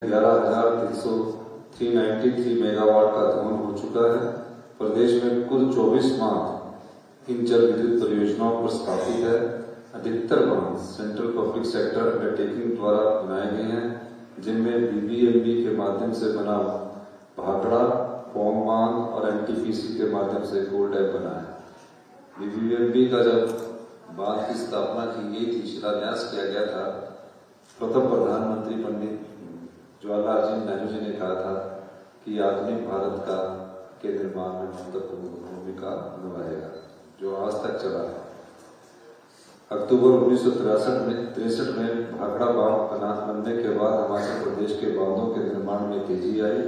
11,393 megawatt का दहन हो चुका है। प्रदेश में कुल 24 बांध इन जल विद्युत परियोजनाओं पर स्थापित है। अधिकतर बांध सेंट्रल पब्लिक सेक्टर अंडरटेकिंग द्वारा बनाए गए हैं, जिनमें बीबीएमबी के माध्यम से बना भाखड़ा, पौंग बांध और एनटीपीसी के माध्यम से गोल डैम बना है। बीबीएमबी का जब बांध की स्थापना की गई थी, शिलान्यास किया गया था, प्रथम प्रधानमंत्री पंडित जवाहरलाल नेहरू जी ने कहा था कि आधुनिक भारत के निर्माण में महत्वपूर्ण भूमिका निभाएगा, जो आज तक चला है। अक्टूबर 1963 में भाखड़ा बांध बनने के बाद हिमाचल प्रदेश के बांधों के निर्माण में तेजी आई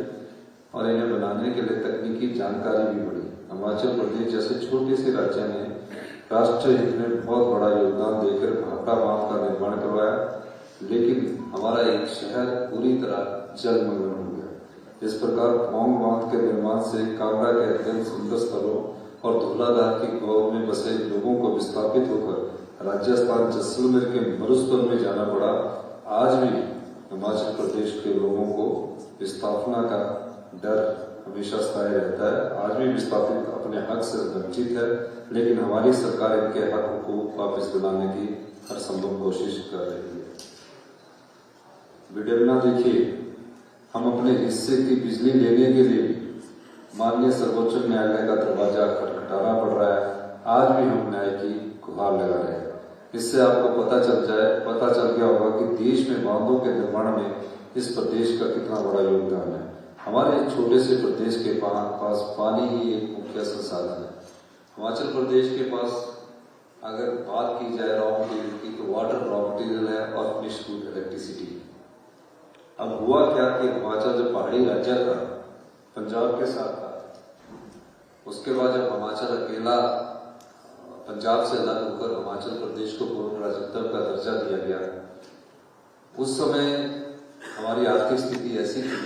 और इन्हें बनाने के लिए तकनीकी जानकारी भी बढ़ी। हिमाचल प्रदेश जैसे छोटे से राज्य ने राष्ट्रीय हित में बहुत बड़ा योगदान देकर भाखड़ा बांध का निर्माण करवाया, लेकिन हमारा एक शहर पूरी तरह जलमग्न हो गया। इस प्रकार पौंग बांध के निर्माण से कांगड़ा के अत्यंत सुंदर स्थलों और धौलाधार की गांव में बसे लोगों को विस्थापित होकर राजस्थान जैसलमेर के मरुस्थल में जाना पड़ा। आज भी हिमाचल प्रदेश के लोगों को विस्थापना का डर हमेशा स्थायी रहता है। आज भी विस्थापित अपने हक से वंचित है, लेकिन हमारी सरकार इनके हक को वापस दिलाने की हर संभव कोशिश कर रही है। वीडियो ना देखिए, हम अपने हिस्से की बिजली लेने के लिए माननीय सर्वोच्च न्यायालय का दरवाजा खटखटाना पड़ रहा है। आज भी हम न्याय की गुहार लगा रहे हैं। इससे आपको पता चल गया होगा कि देश में बांधों के निर्माण में इस प्रदेश का कितना बड़ा योगदान है। हमारे छोटे से प्रदेश के पास पानी ही एक मुख्य संसाधन है। हिमाचल प्रदेश के पास अगर बात की जाए रॉ मटेरियल की, तो वाटर रॉ मटेरियल है और फिनिश गुड इलेक्ट्रिसिटी। अब हुआ क्या कि हिमाचल जो पहाड़ी राज्य था, पंजाब के साथ था, उसके बाद जब हिमाचल अकेला पंजाब से अलग होकर हिमाचल प्रदेश को पूर्ण राज्यत्व का दर्जा दिया गया, उस समय हमारी आर्थिक स्थिति ऐसी थी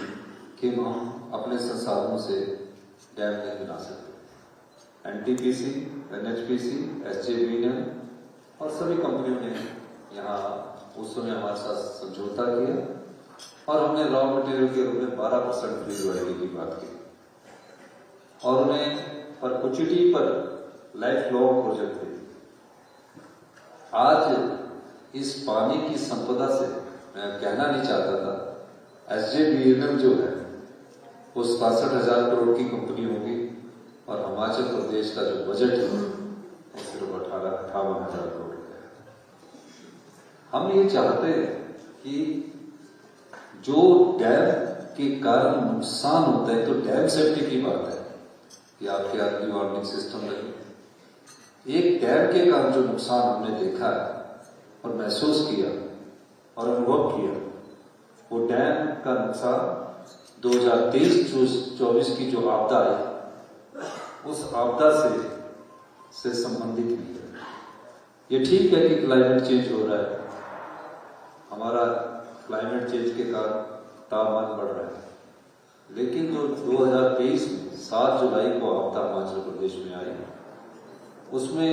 कि हम अपने संसाधनों से डैम नहीं बना सकते। एनटीपीसी, एनएचपीसी, एसजेवीएन और सभी कंपनियों ने यहाँ उस समय हमारे साथ समझौता किया और हमने रॉ मटेरियल के रूप में 12% फ्री रॉयल्टी की बात की और उन्हें परपेचुइटी पर लाइफ लॉन्ग प्रोजेक्ट थे। आज इस पानी की संपदा से मैं कहना नहीं चाहता था, एसजेवीएन जो है वो 67,000 करोड़ की कंपनी होगी और हिमाचल प्रदेश का जो बजट है वो सिर्फ 58,000 करोड़ है। हम ये चाहते हैं कि जो डैम के कारण नुकसान होता है, तो डैम सेफ्टी की बात है कि आपके अर्ली वार्निंग सिस्टम लगे। एक डैम के कारण जो नुकसान हमने देखा है और महसूस किया और अनुभव किया, वो डैम का नुकसान 2023-24 की जो आपदा आई, उस आपदा से संबंधित नहीं है। ये ठीक है कि क्लाइमेट चेंज हो रहा है, हमारा क्लाइमेट चेंज के कारण तापमान बढ़ रहा है, लेकिन जो 2023 में 7 जुलाई को आपदा हिमाचल प्रदेश में आई, उसमें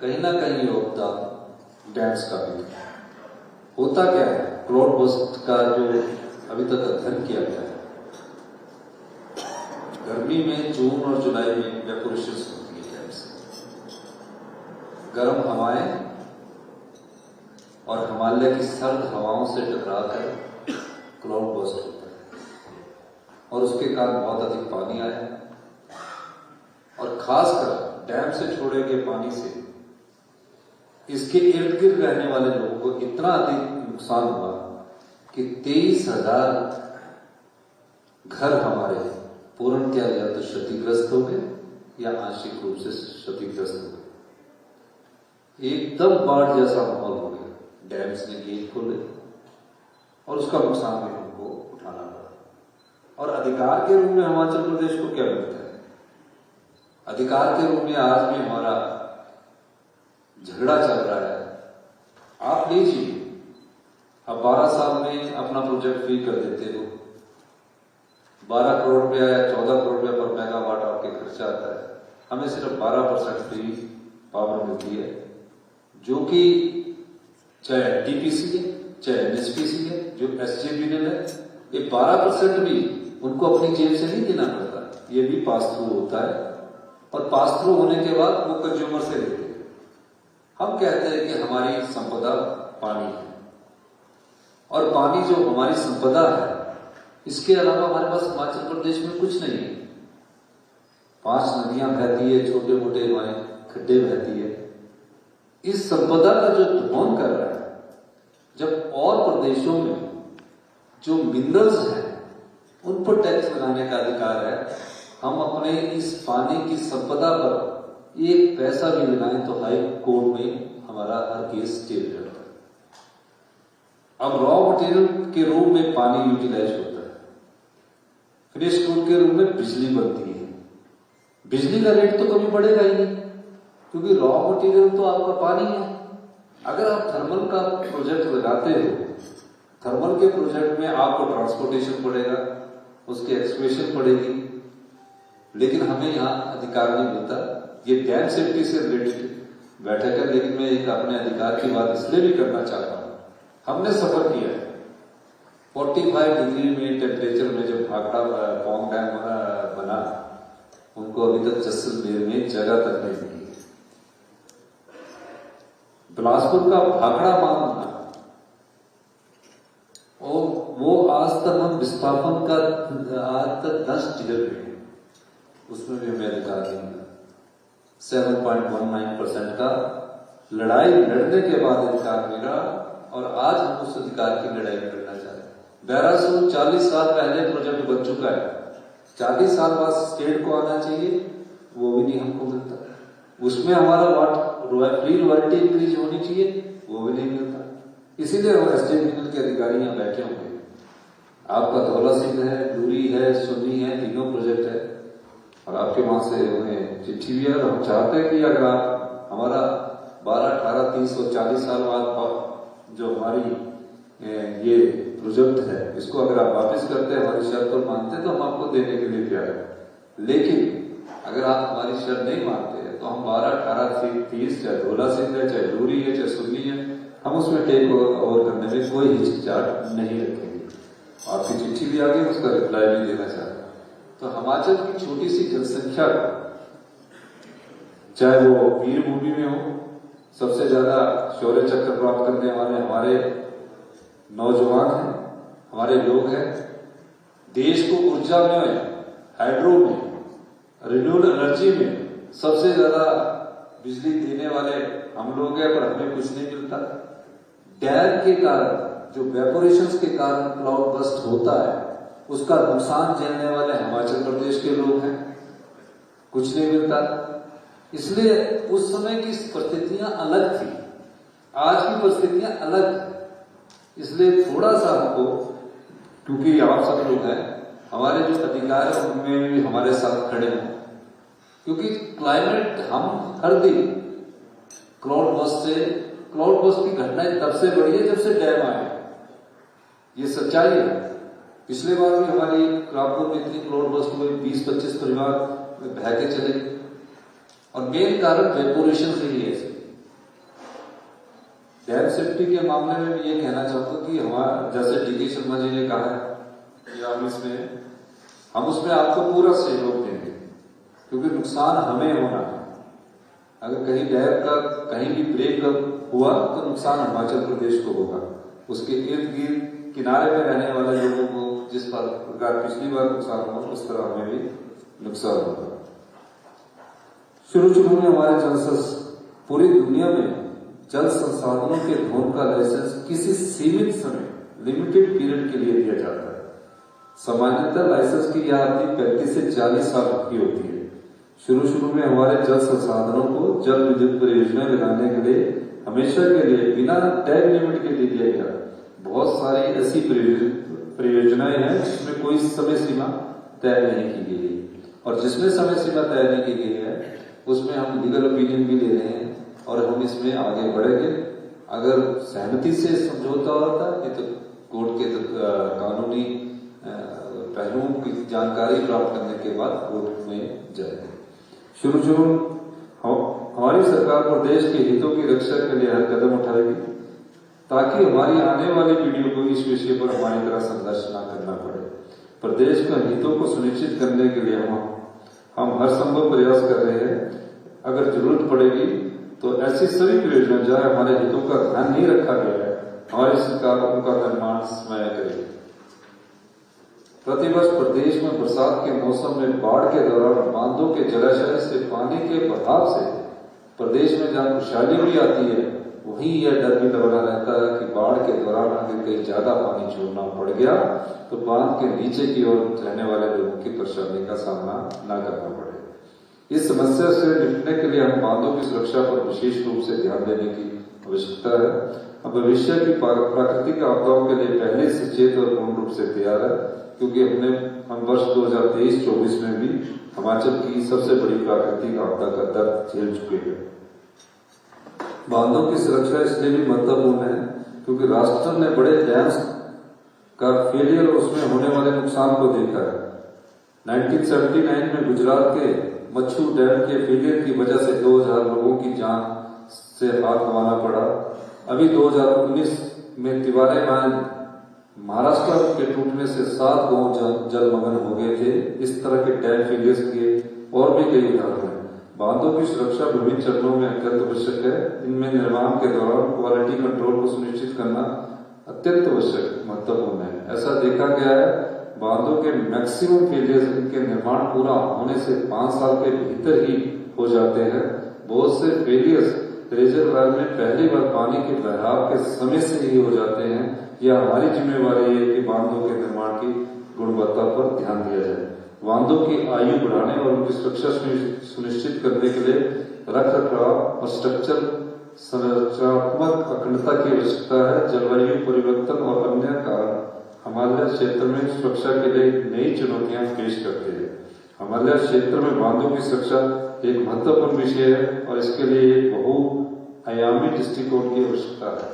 कहीं ना कहीं योगदान डैम्स का भी था। होता क्या है, क्लाउड बर्स्ट का जो अभी तक अध्ययन किया गया है, गर्मी में जून और जुलाई में इवेपोरेशन होती है डैम से, गर्म हवाएं और हिमालय की सर्द हवाओं से टकराकर क्लाउड बर्स्ट होता है और उसके कारण बहुत अधिक पानी आया और खासकर डैम से छोड़े गए पानी से इसके इर्द गिर्द रहने वाले लोगों को इतना अधिक नुकसान हुआ कि 23,000 घर हमारे पूर्णतया या तो क्षतिग्रस्त हो गए या आंशिक रूप से क्षतिग्रस्त हो गए। एकदम बाढ़ जैसा माहौल हो गया। डैम्स ने गेट खोले और उसका नुकसान भी हमको उठाना पड़ा। और अधिकार के रूप में हिमाचल प्रदेश को क्या मिलता है? अधिकार के रूप में आज भी हमारा झगड़ा चल रहा है। आप लीजिए, अब 12 साल में अपना प्रोजेक्ट फ्री कर देते हो, 12 करोड़ रुपया या 14 करोड़ रुपया पर मेगावाट आपके खर्चा आता है, हमें सिर्फ 12% फ्री पावर मिलती है, जो कि चाहे एनटीपीसी है चाहे एनएचपीसी है, जो एसजेवीएन है, ये 12% भी उनको अपनी जेब से नहीं देना पड़ता, ये भी पास थ्रू होता है। और पास थ्रू होने के बाद वो कंज्यूमर से लेते हैं। हम कहते हैं कि हमारी संपदा पानी है, और पानी जो हमारी संपदा है, इसके अलावा हमारे पास हिमाचल प्रदेश में कुछ नहीं है। 5 नदियां बहती है, छोटे मोटे हमारे खड्डे बहती है। इस संपदा का जो दोहन कर रहा है, जब और प्रदेशों में जो मिनरल्स हैं उन पर टैक्स लगाने का अधिकार है, हम अपने इस पानी की संपदा पर 1 पैसा भी लगाएं तो हाई कोर्ट में हमारा हर केस स्टे करता है। अब रॉ मटेरियल के रूप में पानी यूटिलाइज होता है, फिनिश गुड के रूप में बिजली बनती है। बिजली का रेट तो कभी बढ़ेगा ही नहीं, क्योंकि रॉ मटेरियल तो आपका पानी है। अगर आप थर्मल का प्रोजेक्ट लगाते हो, थर्मल के प्रोजेक्ट में आपको ट्रांसपोर्टेशन पड़ेगा, उसकी एक्सप्रेशन पड़ेगी, लेकिन हमें यहाँ अधिकार नहीं मिलता। ये डैम सेफ्टी से रिलेटेड बैठक है, लेकिन मैं एक अपने अधिकार की बात इसलिए भी करना चाहता हूँ। हमने सफर किया है 45 डिग्री में टेम्परेचर में, जब भाखड़ा पौंग डैम बना, उनको अभी तक जैसलमेर में जगह तक नहीं मिली। बिलासपुर का भाखड़ा बांध बना, और वो आज तक हम विस्थापन का आज तक 10 टिकट में, उसमें भी हमें अधिकार नहीं मिला। 7.19% का लड़ाई लड़ने के बाद अधिकार मिला, और आज हम उस अधिकार की लड़ाई लड़ना चाहते हैं। 1240 साल पहले प्रोजेक्ट बन चुका है, 40 साल बाद स्टेट को आना चाहिए, वो भी नहीं हमको मिलता। उसमें हमारा फ्री रॉयल्टी इंक्रीज होनी चाहिए, वो भी नहीं मिलता। इसीलिए स्टेट मिनरल के अधिकारी यहाँ बैठे होंगे। आपका धौला सिंह है, डूरी है, सुन्नी है, तीनों प्रोजेक्ट है, और आपके वहां से उन्हें चिट्ठी भी है। हम चाहते हैं कि अगर आप हमारा 12, 18, 30 और 40 साल बाद जो हमारी ये प्रोजेक्ट है, इसको अगर आप वापस करते हैं, हमारी शर्त को मानते हैं, तो हम आपको देने के लिए तैयार है। लेकिन अगर आप हमारी शर्त नहीं मानते हैं, तो हम 12, 18, 30, चाहे धौला सिंह है, चाहे डूरी है, चाहे सुन्नी है, हम उसमें टेक ओवर करने में कोई हिचकिचाहट नहीं रखेंगे। आपकी चिट्ठी भी आ गई, उसका रिप्लाई भी देना चाहते हैं। तो हिमाचल की छोटी सी जनसंख्या, चाहे वो वीर भूमि में हो, सबसे ज्यादा शौर्य चक्र प्राप्त करने वाले हमारे नौजवान हैं, हमारे लोग हैं। देश को ऊर्जा में, हाइड्रो में, रिन्यूएबल एनर्जी में सबसे ज्यादा बिजली देने वाले हम लोग हैं, पर हमें कुछ नहीं मिलता। डैम के कारण, जो वेपोरेशन के कारण क्लाउड बस्ट होता है, उसका नुकसान झेलने वाले हिमाचल प्रदेश के लोग हैं, कुछ नहीं मिलता। इसलिए उस समय की परिस्थितियां अलग थी, आज की परिस्थितियां अलग। इसलिए थोड़ा सा हमको, क्योंकि आप सब लोग हैं, हमारे जो अधिकार है उनमें भी हमारे साथ खड़े हैं, क्योंकि क्लाइमेट, हम हर दिन क्लाउड बस्ट की घटनाएं तब से बढ़ी है जब से डैम आए, ये सच्चाई है। पिछले बार भी हमारी रामपुर में इतनी क्लाउड बस्ट हुई, 20-25 परिवार बह के चले गए, और मेन कारण वेपोरेशन से ही है। डैम सेफ्टी के मामले में मैं ये कहना चाहूंगा कि हमारा, जैसे डीके शर्मा जी ने कहा है कि हम उसमें आपको पूरा सहयोग देंगे, क्योंकि नुकसान हमें होना है। अगर कहीं डैम का कहीं भी ब्रेक हुआ तो नुकसान हिमाचल प्रदेश को होगा, उसके इर्द गिर्द किनारे में रहने वाले लोगों को जिस प्रकार पिछली बार नुकसान हुआ, उस तरह हमें भी नुकसान होगा। शुरू में हमारे जलसस पूरी दुनिया में जल संसाधनों के दोहन का लाइसेंस किसी सीमित समय, लिमिटेड पीरियड के लिए दिया जाता है। सामान्यतः लाइसेंस की यह अवधि 35 से 40 साल की होती है। शुरू में हमारे जल संसाधनों को जल विद्युत परियोजनाएं लगाने के लिए हमेशा के लिए बिना टाइम लिमिट के दे दिया गया। बहुत सारी ऐसी परियोजनाएं हैं जिसमें कोई समय सीमा तय नहीं की गई है, और जिसमें समय सीमा तय नहीं की गई है उसमें हम लीगल ओपिनियन भी ले रहे हैं, और हम इसमें आगे बढ़ेंगे। अगर सहमति से समझौता होता है तो कोर्ट के कानूनी पहलुओं की जानकारी प्राप्त करने के बाद कोर्ट में जाएंगे। शुरू हमारी सरकार प्रदेश के हितों की रक्षा के लिए हर कदम उठाएगी। ताकि हमारी आने वाली पीढ़ियों को इस विषय पर हमारी तरह संघर्ष न करना पड़े। प्रदेश के हितों को सुनिश्चित करने के लिए हम हर संभव प्रयास कर रहे हैं। अगर जरूरत पड़ेगी तो ऐसी सभी परियोजना जहाँ हमारे हितों का ध्यान नहीं रखा गया है, हमारी सरकार उनका निर्माण समय करेगी। प्रतिवर्ष प्रदेश में बरसात के मौसम में बाढ़ के दौरान बांधों के जलाशय से पानी के बहाव से प्रदेश में जहाँ खुशहाली भी आती है, वहीं यह डर भी बना रहता है कि बाढ़ के दौरान अगर कहीं ज्यादा पानी छोड़ना पड़ गया तो बांध के नीचे की ओर रहने वाले लोगों की परेशानी का सामना न करना पड़े। इस समस्या से निपटने के लिए हम बांधों की सुरक्षा पर विशेष रूप से ध्यान देने की आवश्यकता है। हम भविष्य की प्राकृतिक आपदाओं के लिए पहले से सचेत और पूर्ण रूप से तैयार है, क्योंकि हम वर्ष 2023-24 में भी हिमाचल की सबसे बड़ी प्राकृतिक आपदा का दर्द झेल चुके हैं। बांधों की सुरक्षा इसलिए भी महत्वपूर्ण है क्योंकि राष्ट्र ने बड़े डैम्स का फेलियर और उसमें होने वाले नुकसान को देखा है। 1979 में गुजरात के मच्छू डैम के फेलियर की वजह से 2000 लोगों की जान से हाथ गंवाना पड़ा। अभी 2019 में तिवारे बांध महाराष्ट्र के टूटने से 7 गांव जलमग्न हो गए थे। इस तरह के डैम फेलियर्स के और भी कई उदाहरण हैं। बांधों की सुरक्षा विभिन्न चरणों में अत्यंत आवश्यक है। इनमें निर्माण के दौरान क्वालिटी कंट्रोल को सुनिश्चित करना अत्यंत आवश्यक महत्वपूर्ण है। ऐसा देखा गया है बांधों के मैक्सिमम फेलियर्स इनके निर्माण पूरा होने से 5 साल के भीतर ही हो जाते हैं। बहुत से फेलियर्स रिजर्वायर में पहली बार पानी के बहाव के समय से ही हो जाते हैं। यह हमारी जिम्मेवारी है कि बांधों के निर्माण की गुणवत्ता पर ध्यान दिया जाए। बांधों की आयु बढ़ाने और उनकी सुरक्षा सुनिश्चित करने के लिए रखरखाव और स्ट्रक्चर संरचनात्मक अखंडता की आवश्यकता है। जलवायु परिवर्तन और अन्य कारण हिमालय क्षेत्र में सुरक्षा के लिए नई चुनौतियां पेश करते हैं। हिमालय क्षेत्र में बांधों की सुरक्षा एक महत्वपूर्ण विषय है और इसके लिए एक बहुआयामी दृष्टिकोण की आवश्यकता है।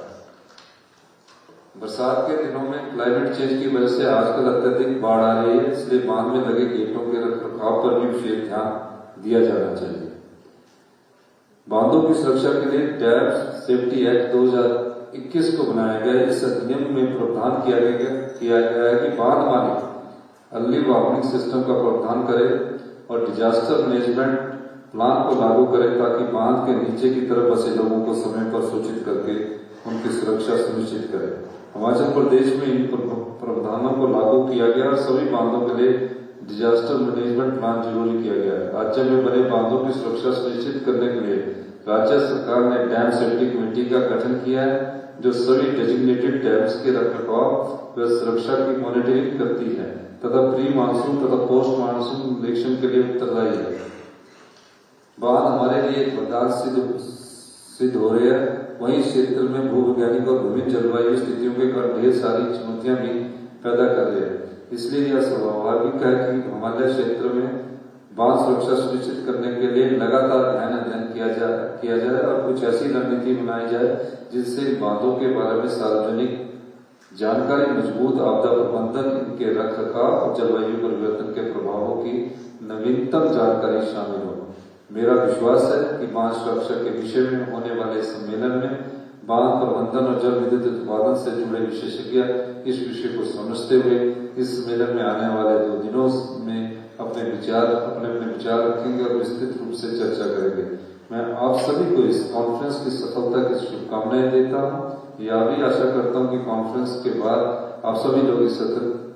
बरसात के दिनों में क्लाइमेट चेंज की वजह से आजकल अत्यधिक बाढ़ आ रही है, इसलिए बांध में लगे गेटों के रखरखाव पर भी विशेष ध्यान दिया जाना चाहिए। बांधों की सुरक्षा के लिए डैम सेफ्टी एक्ट 2021 को बनाया गया। इस अधिनियम में प्रावधान किया गया है कि बांध मालिक अर्ली वार्निंग सिस्टम का प्रावधान करे और डिजास्टर मैनेजमेंट प्लान को लागू करे ताकि बांध के नीचे की तरफ बसे लोगों को समय पर सूचित करके उनकी सुरक्षा सुनिश्चित करे। हिमाचल प्रदेश में इन प्रावधानों को लागू किया गया और सभी बांधों के लिए डिजास्टर मैनेजमेंट प्लान जरूरी किया गया है। राज्य में बने बांधों की सुरक्षा सुनिश्चित करने के लिए राज्य सरकार ने डैम सेफ्टी कमेटी का गठन किया है, जो सभी डेजिग्नेटेड डैम्स के रखरखाव व सुरक्षा की मॉनिटरिंग करती है तथा प्री मानसून तथा पोस्ट मानसून निरीक्षण के लिए उत्तरदायी है। बांध हमारे लिए एक वरदान सिद्ध हो रही है। वहीं क्षेत्र में भूवैज्ञानिक और विभिन्न जलवायु स्थितियों के कारण ढेर सारी चुनौतियां भी पैदा कर रहे हैं। इसलिए यह स्वाभाविक है कि हिमालय क्षेत्र में बांध सुरक्षा सुनिश्चित करने के लिए लगातार ध्यान अध्ययन किया जाए और कुछ ऐसी रणनीति बनाई जाए जिससे बांधों के बारे में सार्वजनिक जानकारी, मजबूत आपदा प्रबंधन, इनके रखरखाव और जलवायु परिवर्तन के प्रभावों की नवीनतम जानकारी शामिल हो। मेरा विश्वास है कि बांध सुरक्षा के विषय में होने वाले सम्मेलन में बांध प्रबंधन और जल विद्युत उत्पादन से जुड़े विशेषज्ञ इस विषय को समझते हुए इस सम्मेलन में आने वाले 2 दिनों में अपने विचार रखेंगे और विस्तृत रूप से चर्चा करेंगे। मैं आप सभी को इस कॉन्फ्रेंस की सफलता की शुभकामनाएं देता हूँ। यह भी आशा करता हूँ कि कॉन्फ्रेंस के बाद आप सभी लोग इस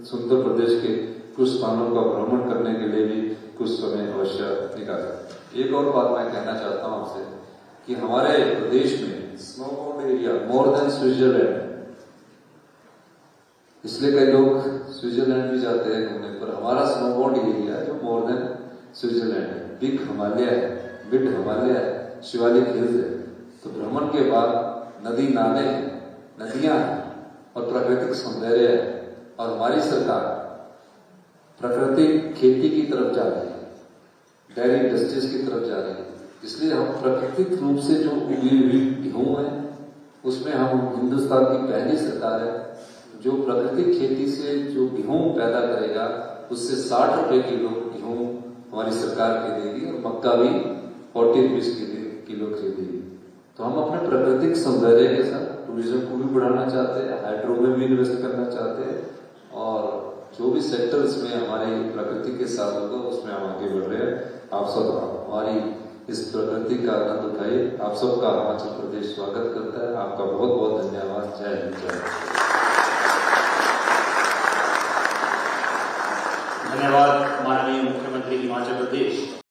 सुंदर प्रदेश के कुछ स्थानों का भ्रमण करने के लिए भी कुछ समय अवश्य निकालें। एक और बात मैं कहना चाहता हूँ आपसे कि हमारे प्रदेश में स्नोबाउंड एरिया मोर देन स्विट्जरलैंड, इसलिए कई लोग स्विट्जरलैंड भी जाते हैं घूमने, पर हमारा स्नोबाउंड एरिया जो मोर देन स्विट्जरलैंड है, बिग हिमालय है, बिड हिमालय है, शिवालिक हिल्स है। तो भ्रमण के बाद नदी नाले हैं, नदियां हैं और प्राकृतिक सौंदर्य है और हमारी सरकार प्राकृतिक खेती की तरफ जा रही है, डेयरी इंडस्ट्रीज की तरफ जा रही है। इसलिए हम प्राकृतिक रूप से जो उगी हुई गेहूं है उसमें हम हिंदुस्तान की पहली सरकार है जो प्राकृतिक खेती से जो गेहूं पैदा करेगा उससे 60 रुपए किलो गेहूं हमारी सरकार खरीदेगी और मक्का भी 40 रुपीज किलो खरीदेगी। तो हम अपने प्राकृतिक सौंदर्य के साथ टूरिज्म को भी बढ़ाना चाहते हैं, हाइड्रो में भी इन्वेस्ट करना चाहते हैं और जो भी सेक्टर्स में हमारी प्रकृति के साथ होगा उसमें हम आगे बढ़ रहे हैं। आप सब हमारी इस प्रकृति का आनंद उठाइए। आप सबका हिमाचल प्रदेश स्वागत करता है। आपका बहुत बहुत धन्यवाद। जय हिंद, जय भारत। धन्यवाद माननीय मुख्यमंत्री हिमाचल प्रदेश